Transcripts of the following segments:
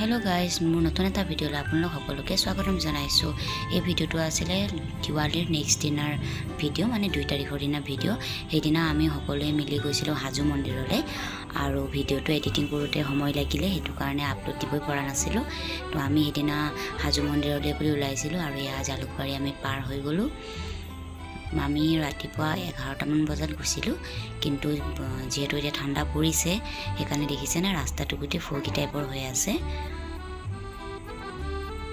Hello guys मोर नतुन एटा भिडिओले आपलोक सकलोके स्वागतम जनाइছো। এই ভিডিওটো আছিলে দিৱালীৰ নেক্সট দিনাৰ ভিডিও মানে 2 তাৰিখৰ দিনা ভিডিও। সেইদিনা আমি সকলোৱে মিলি গৈছিলো হাজো মন্দিৰলে আৰু ভিডিওটো এডিটিং কৰোতে সময় লাগিলে হেতু কাৰণে আপলোড দিবই পৰা নাছিলো। তো আমি সেইদিনা হাজো মন্দিৰলে বুলি ওলাইছিলো আৰু ইয়া জালুকবাৰী আমি পাৰ হৈ গলো। আমি ৰাতিপুৱা 11টা মান বজাত গৈছিলো, কিন্তু যেহেতু এটা ঠাণ্ডা পৰিছে সেইকাৰণে দেখিছে না ৰাস্তাটো গুটি ফগি টাইপৰ হৈ আছে।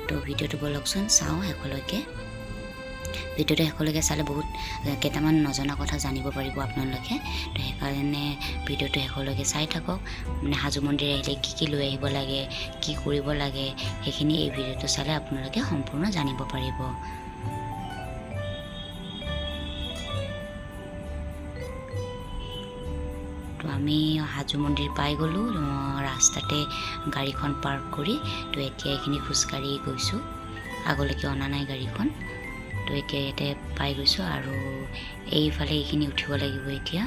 তো ভিডিওটো বলকচোন চাও হেকলৈকে। ভিডিওটো হেকলৈকে চালে বহুত কেইটামান নজনা কথা জানিব পাৰিব আপোনালোকে। তো সেইকাৰণে ভিডিওটো হেকলৈকে চাই থাকক। মানে হাজো মন্দিৰ আহিলে কি লৈ আহিব লাগে, কি কৰিব লাগে, সেইখিনি এই ভিডিওটো চালে আপোনালোকে সম্পূৰ্ণ জানিব পাৰিব। তো আমি হাজো মন্দিৰ পাই গলো, ৰাস্তাতে গাড়ীখন পাৰ্ক কৰি। তো এতিয়া এইখিনি খোজকাঢ়ি গৈছো, আগলৈকে অনা নাই গাড়ীখন। তো এতিয়া ইয়াতে পাই গৈছো আৰু এইফালে এইখিনি উঠিব লাগিব এতিয়া,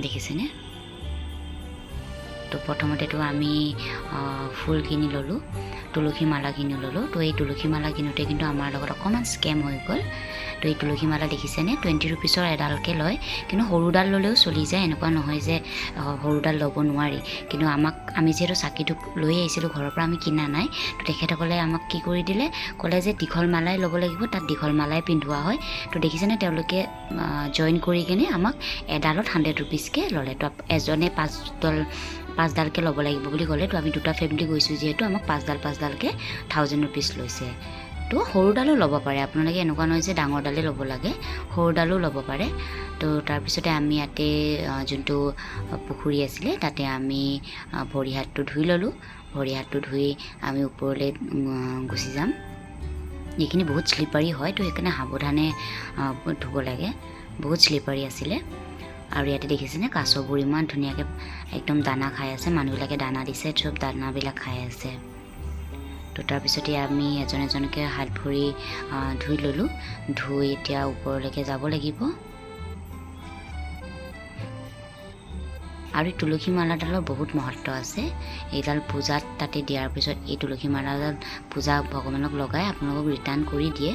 দেখিছেনে? তো প্ৰথমতেতো আমি ফুল কিনি ললো, তুলসী মালা কিনি ললো। তো এই তুলসী মালা কিনোতে কিন্তু আমাৰ লগত অকমান স্কেম হৈ গ'ল। তো এই তুলসী মালা দেখিছেনে 20 रुपीसৰ এডালকে লয়, কিন্তু সৰুডাল ললেও চলি যায়, এনেকুৱা নহয় যে সৰুডাল ল'ব নোৱাৰি। কিন্তু আমি যেহেতু চাকিটো লৈ আহিছিলোঁ ঘৰৰ পৰা, আমি কিনা নাই। তো তেখেতসকলে আমাক কি কৰি দিলে, ক'লে যে দীঘল মালাই ল'ব লাগিব, তাত দীঘল মালাই পিন্ধোৱা হয়। তো দেখিছেনে তেওঁলোকে জইন কৰি কিনে আমাক এডালত 100 रुपीसকে ল'লে। তো এজনে 5ডালকে ল'ব লাগিব বুলি ক'লে। তো আমি দুটা ফেমিলি গৈছোঁ যিহেতু আমাক 5ডালকে 1000 रुपीस লৈছে। তো সৰুডালো ল'ব পাৰে আপোনালোকে, এনেকুৱা নহয় যে ডাঙৰডালে ল'ব লাগে, সৰুডালো ল'ব পাৰে। তো তাৰপিছতে আমি ইয়াতে যোনটো পুখুৰী আছিলে তাতে আমি ভৰি হাতটো ধুই ল'লোঁ। ভৰি হাতটো ধুই আমি ওপৰলৈ গুচি যাম। এইখিনি বহুত স্লিপাৰী হয়, তো সেইকাৰণে সাৱধানে ধুব লাগে, বহুত স্লিপাৰী আছিলে। আৰু ইয়াতে দেখিছেনে কাছবোৰ ইমান ধুনীয়াকৈ একদম দানা খাই আছে, মানুহবিলাকে দানা দিছে, চব দানাবিলাক খাই আছে। তো তাৰপিছতে আমি এজনকে হাত ভৰি ধুই ল'লোঁ। ধুই এতিয়া ওপৰলৈকে যাব লাগিব। আৰু তুলসী মালাডালৰ বহুত মহত্ব আছে। এইডাল পূজাত তাতে দিয়াৰ পিছত এই তুলসী মালাডাল পূজা ভগৱানক লগাই আপোনালোকক ৰিটাৰ্ণ কৰি দিয়ে।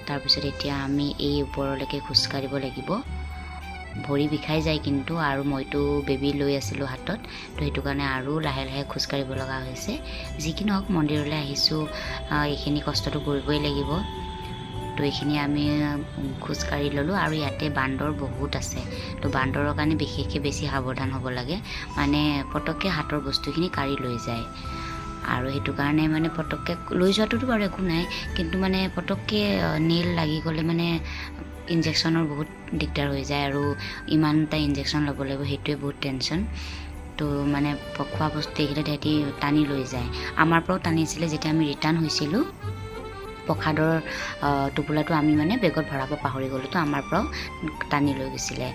তাৰপিছত এতিয়া আমি এই ওপৰলৈকে খোজকাঢ়িব লাগিব। ভৰি বিষাই যায় কিন্তু, আৰু মইতো বেবী লৈ আছিলোঁ হাতত, তো সেইটো কাৰণে আৰু লাহে লাহে খোজকাঢ়িব লগা হৈছে। যি কি নহওক মন্দিৰলৈ আহিছোঁ, এইখিনি কষ্টটো কৰিবই লাগিব। তো এইখিনি আমি খোজকাঢ়ি ল'লোঁ। আৰু ইয়াতে বান্দৰ বহুত আছে, তো বান্দৰৰ কাৰণে বিশেষকৈ বেছি সাৱধান হ'ব লাগে, মানে পটককৈ হাতৰ বস্তুখিনি কাঢ়ি লৈ যায়। আৰু সেইটো কাৰণে মানে পটককৈ লৈ যোৱাটোতো বাৰু একো নাই, কিন্তু মানে পটককৈ নেইল লাগি গ'লে মানে ইনজেকশ্যনৰ বহুত দিগদাৰ হৈ যায়, আৰু ইমান এটা ইনজেকশ্যন ল'ব লাগিব সেইটোৱে বহুত টেনশ্যন। তো মানে খোৱা বস্তু এইকেইটা সিহঁতি টানি লৈ যায়। আমাৰ পৰাও টানিছিলে যেতিয়া আমি ৰিটাৰ্ণ হৈছিলোঁ। প্ৰসাদৰ টোপোলাটো আমি মানে বেগত ভৰাব পাহৰি গ'লোঁ, তো আমাৰ পৰাও টানি লৈ গৈছিলে।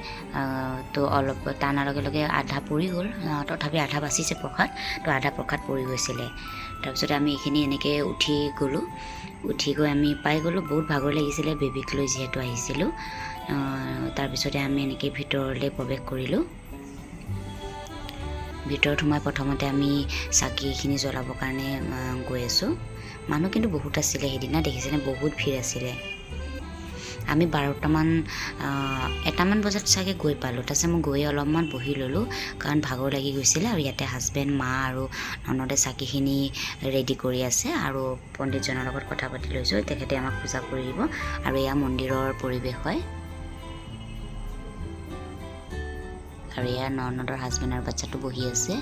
তো অলপ টানাৰ লগে লগে আধা পৰি গ'ল, তথাপি আধা বাচিছে প্ৰসাদ, তো আধা প্ৰসাদ পৰি গৈছিলে। তাৰপিছতে আমি এইখিনি এনেকৈ উঠি গ'লোঁ। উঠি গৈ আমি পাই গ'লোঁ, বহুত ভাগৰ লাগিছিলে বেবীক লৈ যিহেতু আহিছিলোঁ। তাৰপিছতে আমি এনেকৈ ভিতৰলৈ প্ৰৱেশ কৰিলোঁ। ভিতৰত সোমাই প্ৰথমতে আমি চাকিখিনি জ্বলাবৰ কাৰণে গৈ আছোঁ। মানুহ কিন্তু বহুত আছিলে সেইদিনা, দেখিছেনে বহুত ভিৰ আছিলে। আমি 1টামান বজাত চাগে গৈ পালোঁ। তাৰপিছত মই গৈ অলপমান বহি ল'লোঁ, কাৰণ ভাগৰ লাগি গৈছিলে। আৰু ইয়াতে হাজবেণ্ড, মা আৰু ননদে চাকিখিনি ৰেডি কৰি আছে, আৰু পণ্ডিতজনৰ লগত কথা পাতি লৈছোঁ, তেখেতে আমাক পূজা কৰিব। আৰু এয়া মন্দিৰৰ পৰিৱেশ হয়। আৰু এয়া ননদৰ হাজবেণ্ড আৰু বাচ্চাটো বহি আছে।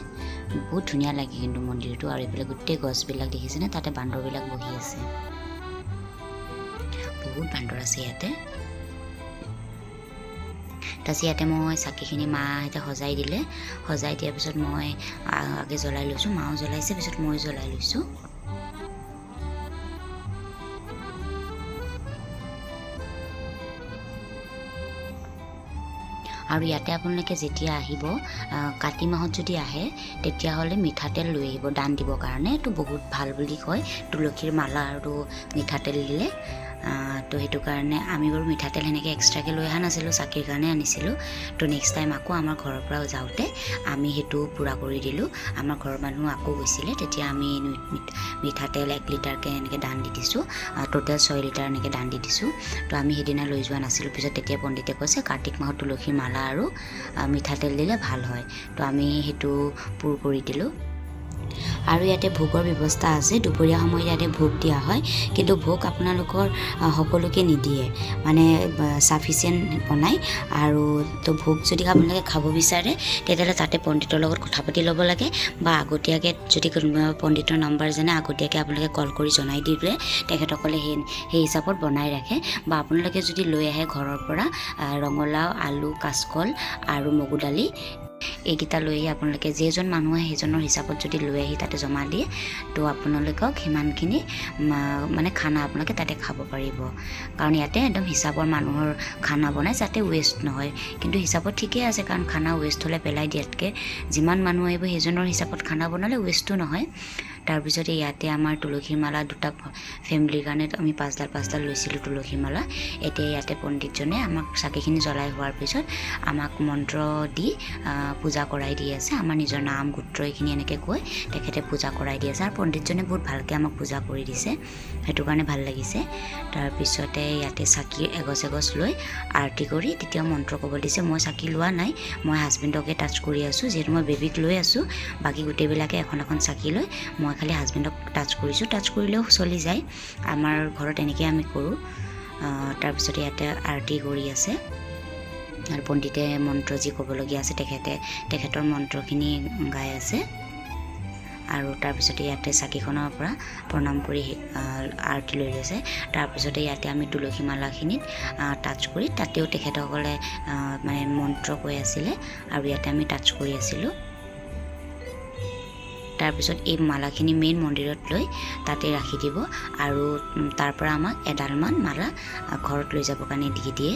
বহুত ধুনীয়া লাগে কিন্তু মন্দিৰটো। আৰু এইফালে গোটেই গছবিলাক দেখিছেনে, তাতে বান্দৰবিলাক বহি আছে, বহুত বান্দৰ আছে ইয়াতে। তাৰপিছত ইয়াতে মই চাকিখিনি মাহঁতে সজাই দিলে। সজাই দিয়াৰ পিছত মই আগে জ্বলাই লৈছোঁ, মাও জ্বলাইছে, পিছত মই জ্বলাই লৈছোঁ। আৰু ইয়াতে আপোনালোকে যেতিয়া আহিব, কাতি মাহত যদি আহে, তেতিয়াহ'লে মিঠাতেল লৈ আহিব দান দিবৰ কাৰণে। তো বহুত ভাল বুলি কয়, তুলসীৰ মালা আৰু মিঠাতেল দিলে তো সেইটো কাৰণে আমি বাৰু মিঠাতেল সেনেকৈ এক্সট্ৰাকৈ লৈ অহা নাছিলোঁ, চাকিৰ কাৰণে আনিছিলোঁ। তো নেক্সট টাইম আকৌ আমাৰ ঘৰৰ পৰা যাওঁতে আমি সেইটো পূৰা কৰি দিলোঁ। আমাৰ ঘৰৰ মানুহ আকৌ গৈছিলে, তেতিয়া আমি মিঠাতেল 1 লিটাৰকৈ এনেকৈ দান দি দিছোঁ, টোটেল 6 লিটাৰ এনেকৈ দান দি দিছোঁ। তো আমি সেইদিনা লৈ যোৱা নাছিলোঁ। পিছত তেতিয়া পণ্ডিতে কৈছে কাৰ্তিক মাহত তুলসী মালা আৰু মিঠাতেল দিলে ভাল হয়। তো আমি সেইটো পূৰ কৰি দিলোঁ। আৰু ইয়াতে ভোগৰ ব্যৱস্থা আছে, দুপৰীয়া সময়ত ইয়াতে ভোগ দিয়া হয়, কিন্তু ভোগ আপোনালোকৰ সকলোকে নিদিয়ে, মানে চাফিচিয়েণ্ট বনায়। আৰু তো ভোগ যদি আপোনালোকে খাব বিচাৰে তেতিয়াহ'লে তাতে পণ্ডিতৰ লগত কথা পাতি ল'ব লাগে, বা আগতীয়াকৈ যদি কোনোবা পণ্ডিতৰ নম্বৰ জানে আগতীয়াকৈ আপোনালোকে কল কৰি জনাই দিলে তেখেতসকলে সেই হিচাপত বনাই ৰাখে। বা আপোনালোকে যদি লৈ আহে ঘৰৰ পৰা ৰঙালাও, আলু, কাচকল আৰু মগু দালি এইকেইটা লৈ আহি আপোনালোকে যেইজন মানুহ আহে সেইজনৰ হিচাপত যদি লৈ আহি তাতে জমা দিয়ে, তো আপোনালোকক সিমানখিনি মানে খানা আপোনালোকে তাতে খাব পাৰিব। কাৰণ ইয়াতে একদম হিচাপৰ মানুহৰ খানা বনায় যাতে ৱেষ্ট নহয়। কিন্তু হিচাপত ঠিকেই আছে, কাৰণ খানা ৱেষ্ট হ'লে পেলাই দিয়াতকৈ যিমান মানুহ আহিব সেইজনৰ হিচাপত খানা বনালে ৱেষ্টো নহয়। তাৰপিছতে ইয়াতে আমাৰ তুলসীৰ মালা দুটা ফেমিলিৰ কাৰণে আমি 5ডাল লৈছিলোঁ তুলসী মালা। এতিয়া ইয়াতে পণ্ডিতজনে আমাক চাকিখিনি জ্বলাই হোৱাৰ পিছত আমাক মন্ত্ৰ দি পূজা কৰাই দি আছে। আমাৰ নিজৰ নাম গোত্ৰ এইখিনি এনেকৈ কৈ তেখেতে পূজা কৰাই দি আছে, আৰু পণ্ডিতজনে বহুত ভালকৈ আমাক পূজা কৰি দিছে, সেইটো কাৰণে ভাল লাগিছে। তাৰপিছতে ইয়াতে চাকি এগছ লৈ আৰতি কৰি তেতিয়া মন্ত্ৰ ক'ব দিছে। মই চাকি লোৱা নাই, মই হাজবেণ্ডকে টাচ কৰি আছোঁ, যিহেতু মই বেবীক লৈ আছোঁ। বাকী গোটেইবিলাকে এখন চাকি লৈ মই খালি হাজবেণ্ডক টাচ কৰিছোঁ। টাচ কৰিলেও চলি যায়, আমাৰ ঘৰত এনেকৈ আমি কৰোঁ। তাৰপিছতে ইয়াতে আৰতি কৰি আছে, আৰু পণ্ডিতে মন্ত্ৰ যি ক'বলগীয়া আছে তেখেতৰ মন্ত্ৰখিনি গাই আছে। আৰু তাৰপিছতে ইয়াতে চাকিখনৰ পৰা প্ৰণাম কৰি আৰতি লৈ লৈছে। তাৰপিছতে ইয়াতে আমি তুলসী মালাখিনিত টাচ কৰি তাতেও তেখেতসকলে মানে মন্ত্ৰ কৈ আছিলে, আৰু ইয়াতে আমি টাচ কৰি আছিলোঁ। তাৰপিছত এই মালাখিনি মেইন মন্দিৰত লৈ তাতে ৰাখি দিব, আৰু তাৰ পৰা আমাক এডালমান মালা ঘৰত লৈ যাবৰ কাৰণে দি দিয়ে।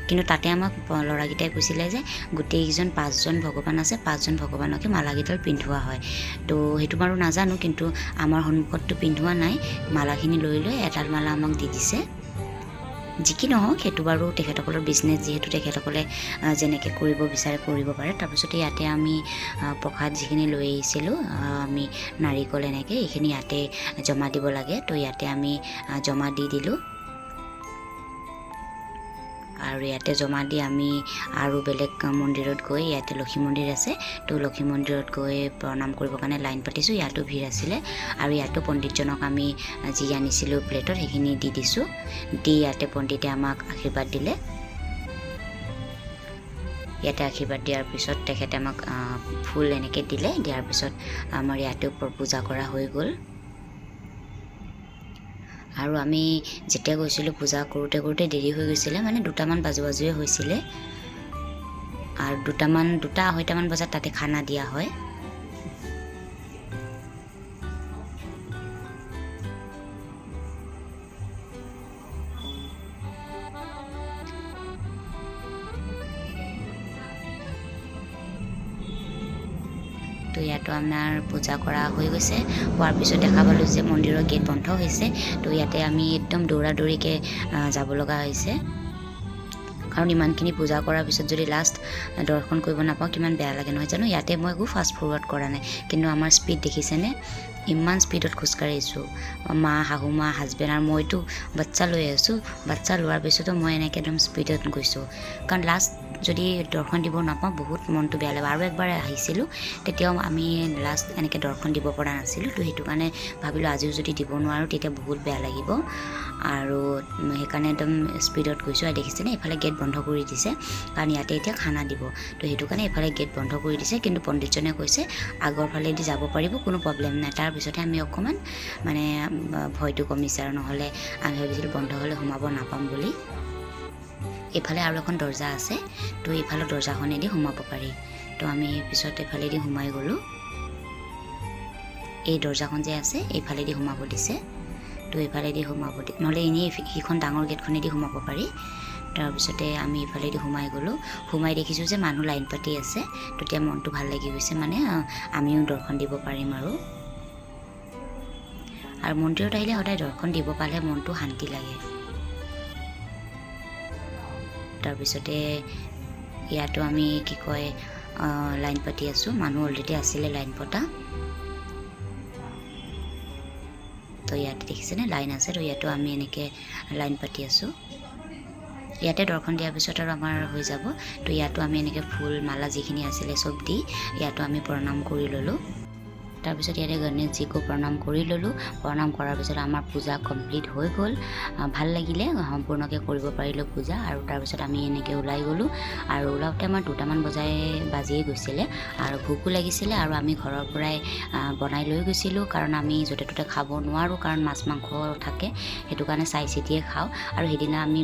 কিন্তু তাতে আমাক ল'ৰাকেইটাই কৈছিলে যে গোটেইকেইজন 5জন ভগৱান আছে, 5জন ভগৱানকে মালাকেইডাল পিন্ধোৱা হয়। তো সেইটো বাৰু নাজানো, কিন্তু আমাৰ সন্মুখততো পিন্ধোৱা নাই। মালাখিনি লৈ এডাল মালা আমাক দি দিছে। যি কি নহওক সেইটো বাৰু তেখেতসকলৰ বিজনেছ, যিহেতু তেখেতসকলে যেনেকৈ কৰিব বিচাৰে কৰিব পাৰে। তাৰপিছতে ইয়াতে আমি প্ৰসাদ যিখিনি লৈ আহিছিলোঁ, আমি নাৰিকল এনেকৈ এইখিনি ইয়াতে জমা দিব লাগে। তো ইয়াতে আমি জমা দি দিলোঁ, আৰু ইয়াতে জমা দি আমি আৰু বেলেগ মন্দিৰত গৈ, ইয়াতে লক্ষী মন্দিৰ আছে, তো লক্ষী মন্দিৰত গৈ প্ৰণাম কৰিবৰ কাৰণে লাইন পাতিছোঁ। ইয়াতো ভিৰ আছিলে, আৰু ইয়াতো পণ্ডিতজনক আমি যি আনিছিলোঁ প্লেটত সেইখিনি দি দিছোঁ। দি ইয়াতে পণ্ডিতে আমাক আশীৰ্বাদ দিলে। ইয়াতে আশীৰ্বাদ দিয়াৰ পিছত তেখেতে আমাক ফুল এনেকৈ দিলে। দিয়াৰ পিছত আমাৰ ইয়াতেও পূজা কৰা হৈ গ'ল। আৰু আমি যেতিয়া গৈছিলোঁ পূজা কৰোঁতে দেৰি হৈ গৈছিলে, মানে 2টামান বাজুৱে হৈছিলে, আৰু 2-2:30মান বজাত তাতে খানা দিয়া হয়। তো ইয়াতো আমাৰ পূজা কৰা হৈ গৈছে। হোৱাৰ পিছত দেখা পালোঁ যে মন্দিৰৰ গেট বন্ধ হৈছে। তো ইয়াতে আমি একদম দৌৰাদৌৰিকৈ যাব লগা হৈছে, কাৰণ ইমানখিনি পূজা কৰাৰ পিছত যদি লাষ্ট দৰ্শন কৰিব নাপাওঁ কিমান বেয়া লাগে নহয় জানো। ইয়াতে মই একো ফাষ্ট ফৰৱাৰ্ড কৰা নাই, কিন্তু আমাৰ স্পীড দেখিছেনে, ইমান স্পীডত খোজকাঢ়িছোঁ। শাহু মা, হাজবেণ্ড আৰু মইতো বাচ্ছা লৈ আছোঁ। বাচ্ছা লোৱাৰ পিছতো মই এনেকৈ একদম স্পীডত গৈছোঁ, কাৰণ লাষ্ট যদি দৰ্শন দিব নাপাওঁ বহুত মনটো বেয়া লাগে। আৰু একবাৰ আহিছিলোঁ, তেতিয়াও আমি লাষ্ট এনেকৈ দৰ্শন দিব পৰা নাছিলোঁ। তো সেইটো কাৰণে ভাবিলোঁ আজিও যদি দিব নোৱাৰোঁ তেতিয়া বহুত বেয়া লাগিব, আৰু সেইকাৰণে একদম স্পীডত গৈছোঁ। আৰু দেখিছেনে এইফালে গেট বন্ধ কৰি দিছে, কাৰণ ইয়াতে এতিয়া খানা দিব। তো সেইটো কাৰণে এইফালে গেট বন্ধ কৰি দিছে, কিন্তু পণ্ডিতজনে কৈছে আগৰ ফালেদি যাব পাৰিব, কোনো প্ৰব্লেম নাই। তাৰপিছতে আমি অকণমান মানে ভয়টো কমিছে, আৰু নহ'লে আমি ভাবিছিলোঁ বন্ধ হ'লে সোমাব নাপাম বুলি। এইফালে আৰু এখন দৰ্জা আছে, তো এইফালৰ দৰ্জাখনেদি সোমাব পাৰি। তো আমি পিছত এইফালেদি সোমাই গ'লোঁ। এই দৰ্জাখন যে আছে এইফালেদি সোমাব দিছে, তো এইফালেদি সোমাব নহ'লে এনেই সেইখন ডাঙৰ গেটখনেদি সোমাব পাৰি। তাৰপিছতে আমি এইফালেদি সোমাই গ'লোঁ। সোমাই দেখিছোঁ যে মানুহ লাইন পাতি আছে, তেতিয়া মনটো ভাল লাগি গৈছে, মানে আমিও দৰ্শন দিব পাৰিম। আৰু মন্দিৰত আহিলে সদায় দৰ্শন দিব পালে মনটো শান্তি লাগে। তাৰপিছতে ইয়াতো আমি কি কয় লাইন পাতি আছোঁ মানুহ অলৰেডি আছিলে লাইন পতা তো ইয়াতে দেখিছেনে লাইন আছে তো ইয়াতো আমি এনেকৈ লাইন পাতি আছোঁ ইয়াতে দৰ্শন দিয়াৰ পিছত আৰু আমাৰ হৈ যাব তো ইয়াতো আমি এনেকৈ ফুল মালা যিখিনি আছিলে চব দি ইয়াতো আমি প্ৰণাম কৰি ল'লোঁ তাৰপিছত ইয়াতে গণেশজীকো প্ৰণাম কৰি ল'লোঁ প্ৰণাম কৰাৰ পিছত আমাৰ পূজা কমপ্লিট হৈ গ'ল ভাল লাগিলে সম্পূৰ্ণকৈ কৰিব পাৰিলোঁ পূজা আৰু তাৰপিছত আমি এনেকৈ ওলাই গ'লোঁ আৰু ওলাওঁতে আমাৰ 2টামান বাজিয়ে গৈছিলে আৰু ভোকো লাগিছিলে আৰু আমি ঘৰৰ পৰাই বনাই লৈ গৈছিলোঁ কাৰণ আমি য'তে ত'তে খাব নোৱাৰোঁ কাৰণ মাছ মাংস থাকে সেইটো কাৰণে চাই চিতিয়ে খাওঁ আৰু সেইদিনা আমি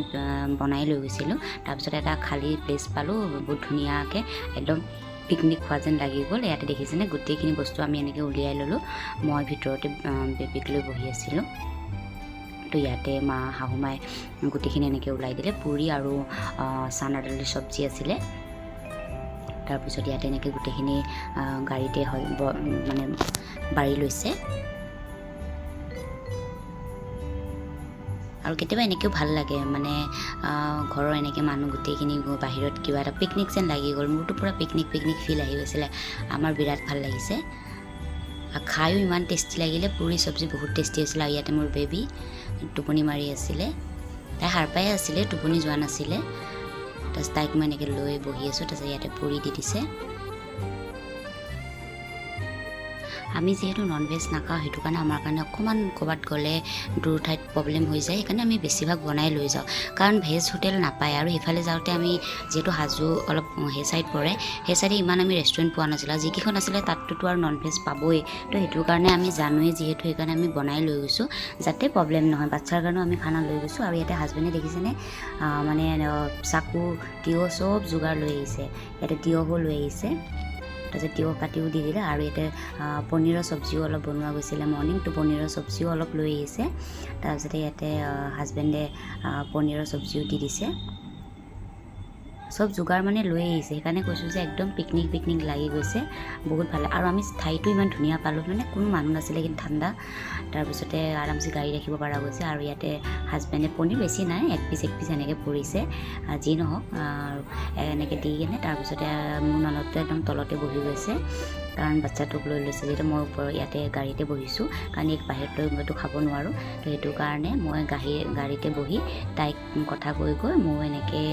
বনাই লৈ গৈছিলোঁ তাৰপিছত এটা খালী প্লেচ পালোঁ বহুত ধুনীয়াকৈ একদম পিকনিক খোৱা যেন লাগি গ'ল ইয়াতে দেখিছেনে গোটেইখিনি বস্তু আমি এনেকৈ উলিয়াই ল'লোঁ মই ভিতৰতে বেবীক লৈ বহি আছিলোঁ তো ইয়াতে মা শাহুমাই গোটেইখিনি এনেকৈ ওলাই দিলে পুৰি আৰু চানা দালিৰ চব্জি আছিলে তাৰপিছত ইয়াতে এনেকৈ গোটেইখিনি গাড়ীতে মানে বাঢ়ি লৈছে আৰু কেতিয়াবা এনেকৈও ভাল লাগে মানে ঘৰৰ এনেকৈ মানুহ গোটেইখিনি বাহিৰত কিবা এটা পিকনিক যেন লাগি গ'ল মোৰতো পূৰা পিকনিক ফিল আহি গৈছিলে আমাৰ বিৰাট ভাল লাগিছে খায়ো ইমান টেষ্টি লাগিলে পুৰি চব্জি বহুত টেষ্টি হৈছিলে আৰু ইয়াতে মোৰ বেবী টোপনি মাৰি আছিলে তাই সাৰ পাই আছিলে টোপনি যোৱা নাছিলে তাৰপিছত তাইক মই এনেকৈ লৈ বহি আছোঁ তাৰপিছত ইয়াতে পুৰি দি দিছে আমি যিহেতু ননভেজ নাখাওঁ সেইটো কাৰণে আমাৰ কাৰণে অকণমান ক'ৰবাত গ'লে দূৰ ঠাইত প্ৰব্লেম হৈ যায় সেইকাৰণে আমি বেছিভাগ বনাই লৈ যাওঁ কাৰণ ভেজ হোটেল নাপায় আৰু সেইফালে যাওঁতে আমি যিহেতু হাজো অলপ সেই চাইড পৰে সেই চাইডে ইমান আমি ৰেষ্টুৰেণ্ট পোৱা নাছিলোঁ আৰু যিকেইখন আছিলে তাততো আৰু ননভেজ পাবই তো সেইটো কাৰণে আমি জানোৱেই যিহেতু সেইকাৰণে আমি বনাই লৈ গৈছোঁ যাতে প্ৰব্লেম নহয় বাচ্ছাৰ কাৰণেও আমি খানা লৈ গৈছোঁ আৰু ইয়াতে হাজবেণ্ডে দেখিছেনে মানে চাকু তিয়ঁহ চব যোগাৰ লৈ আহিছে ইয়াতে তিয়ঁহো লৈ আহিছে তাৰপিছত তিয়ঁহ কাটিও দি দিলে আৰু ইয়াতে পনীৰৰ চব্জিও অলপ বনোৱা গৈছিলে মৰ্ণিং তো পনীৰৰ চব্জিও অলপ লৈ আহিছে তাৰপিছতে ইয়াতে হাজবেণ্ডে পনীৰৰ চব্জিও দি দিছে চব যোগাৰ মানে লৈ আহিছে সেইকাৰণে কৈছোঁ যে একদম পিকনিক লাগি গৈছে বহুত ভাল আৰু আমি ঠাইটো ইমান ধুনীয়া পালোঁ মানে কোনো মানুহ নাছিলে কিন্তু ঠাণ্ডা তাৰপিছতে আৰামছে গাড়ী ৰাখিব পৰা গৈছে আৰু ইয়াতে হাজবেণ্ডে পনীৰ বেছি নাই এক পিচ এনেকৈ পৰিছে যি নহওক আৰু এনেকৈ দি কিনে তাৰপিছতে মোৰ ননদটো একদম তলতে বহি গৈছে কাৰণ বাচ্ছাটোক লৈ লৈছে যিহেতু মই ওপৰত ইয়াতে গাড়ীতে বহিছোঁ কাৰণ এক বাহিৰত লৈ মইতো খাব নোৱাৰোঁ তো সেইটো কাৰণে মই গাড়ীতে বহি তাইক কথা কৈ মই এনেকৈ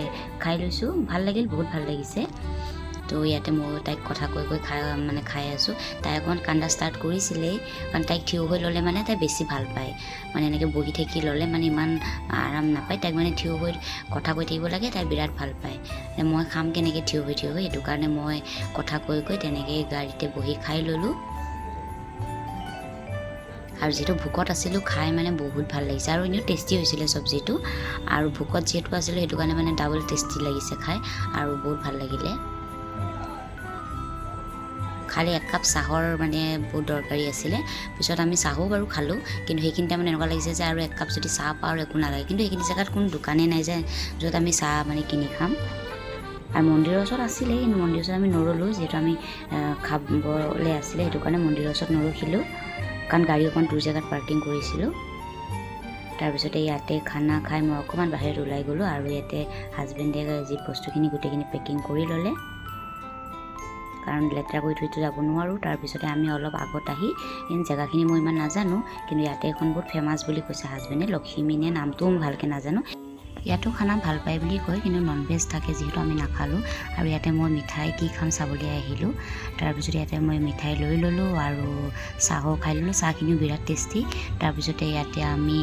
খাই লৈছোঁ ভাল লাগিল বহুত ভাল লাগিছে তো ইয়াতে মই তাইক কথা কৈ খাই আছোঁ তাই অকণমান কান্দা ষ্টাৰ্ট কৰিছিলেই কাৰণ তাইক থিয় হৈ ল'লে মানে তাই বেছি ভাল পায় মানে এনেকৈ বহি থাকি ল'লে মানে ইমান আৰাম নাপায় তাইক মানে থিয় হৈ কথা কৈ থাকিব লাগে তাই বিৰাট ভাল পায় মই খাম কেনেকৈ থিয় হৈ সেইটো কাৰণে মই কথা কৈ তেনেকৈ গাড়ীতে বহি খাই ল'লোঁ আৰু যিহেতু ভোকত আছিলোঁ খাই মানে বহুত ভাল লাগিছে আৰু এনেও টেষ্টি হৈছিলে চব্জিটো আৰু ভোকত যিহেতু আছিলোঁ সেইটো কাৰণে মানে ডাবল টেষ্টি লাগিছে খাই আৰু বহুত ভাল লাগিলে খালি 1 কাপ চাহৰ মানে বহুত দৰকাৰী আছিলে পিছত আমি চাহো বাৰু খালোঁ কিন্তু সেইখিনিতে মানে এনেকুৱা লাগিছে যে আৰু 1 কাপ যদি চাহ পাওঁ আৰু একো নালাগে কিন্তু সেইখিনি জেগাত কোনো দোকানেই নাই যে য'ত আমি চাহ মানে কিনি খাম আৰু মন্দিৰৰ ওচৰত আছিলে কিন্তু মন্দিৰৰ ওচৰত আমি নৰলোঁ যিহেতু আমি খাবলৈ আছিলে সেইটো কাৰণে মন্দিৰৰ ওচৰত নৰখিলোঁ কাৰণ গাড়ী অকণ দূৰ জেগাত পাৰ্কিং কৰিছিলোঁ তাৰপিছতে ইয়াতে খানা খাই মই অকণমান বাহিৰত ওলাই গ'লোঁ আৰু ইয়াতে হাজবেণ্ডে যি বস্তুখিনি গোটেইখিনি পেকিং কৰি ল'লে কাৰণ লেতেৰা কৰি থৈতো যাব নোৱাৰোঁ তাৰপিছতে আমি অলপ আগত আহি জেগাখিনি মই ইমান নাজানো কিন্তু ইয়াতে এখন বহুত ফেমাছ বুলি কৈছে হাজবেণ্ডে লক্ষ্মী নে নামটোও ভালকৈ নাজানো ইয়াতো খানা ভাল পায় বুলি কয় কিন্তু ননভেজ থাকে যিহেতু আমি নাখালোঁ আৰু ইয়াতে মই মিঠাই কি খাম চাবলৈ আহিলোঁ তাৰপিছতে ইয়াতে মই মিঠাই লৈ ল'লোঁ আৰু চাহো খাই ল'লোঁ চাহখিনিও বিৰাট টেষ্টি তাৰপিছতে ইয়াতে আমি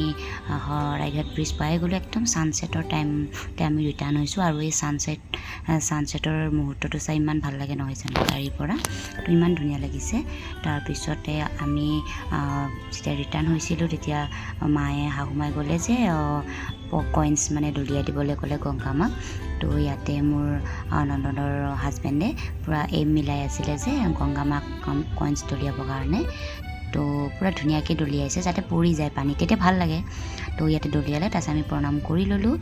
ৰাইঘাট ব্ৰিজ পাই গ'লোঁ একদম ছানছেটৰ টাইমতে আমি ৰিটাৰ্ণ হৈছোঁ আৰু এই ছানছেটৰ মুহূৰ্তটো চাই ইমান ভাল লাগে নহয় জানো গাড়ীৰ পৰা তো ইমান ধুনীয়া লাগিছে তাৰপিছতে আমি যেতিয়া ৰিটাৰ্ণ হৈছিলোঁ তেতিয়া মায়ে শাহুমাই ক'লে যে কইনছ মানে দলিয়াই দিবলৈ ক'লে গংগামাক তো ইয়াতে মোৰ ননদৰ হাজবেণ্ডে পূৰা এইম মিলাই আছিলে যে গংগামাক কইনছ দলিয়াবৰ কাৰণে তো পূৰা ধুনীয়াকৈ দলিয়াইছে যাতে পৰি যায় পানী তেতিয়া ভাল লাগে তো ইয়াতে দলিয়ালে তাৰপিছত আমি প্ৰণাম কৰি ল'লোঁ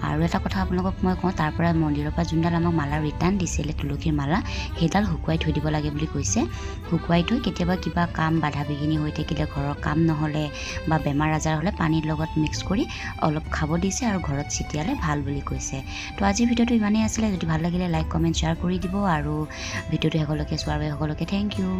আৰু এটা কথা আপোনালোকক মই কওঁ, তাৰ পৰা মন্দিৰৰ পৰা যোনডাল আমাক মালা ৰিটাৰ্ণ দিছিলে তুলসীৰ মালা, সেইডাল শুকুৱাই থৈ দিব লাগে বুলি কৈছে। শুকুৱাই থৈ কেতিয়াবা কিবা কাম বাধা বিঘিনি হৈ থাকিলে, ঘৰৰ কাম নহ'লে বা বেমাৰ আজাৰ হ'লে পানীৰ লগত মিক্স কৰি অলপ খাব দিছে আৰু ঘৰত ছিটিয়ালে ভাল বুলি কৈছে। তো আজিৰ ভিডিঅ'টো ইমানেই আছিলে। যদি ভাল লাগিলে লাইক কমেণ্ট শ্বেয়াৰ কৰি দিব আৰু ভিডিঅ'টো শেষলৈকে চোৱাৰ বাবে সকলোকে থেংক ইউ।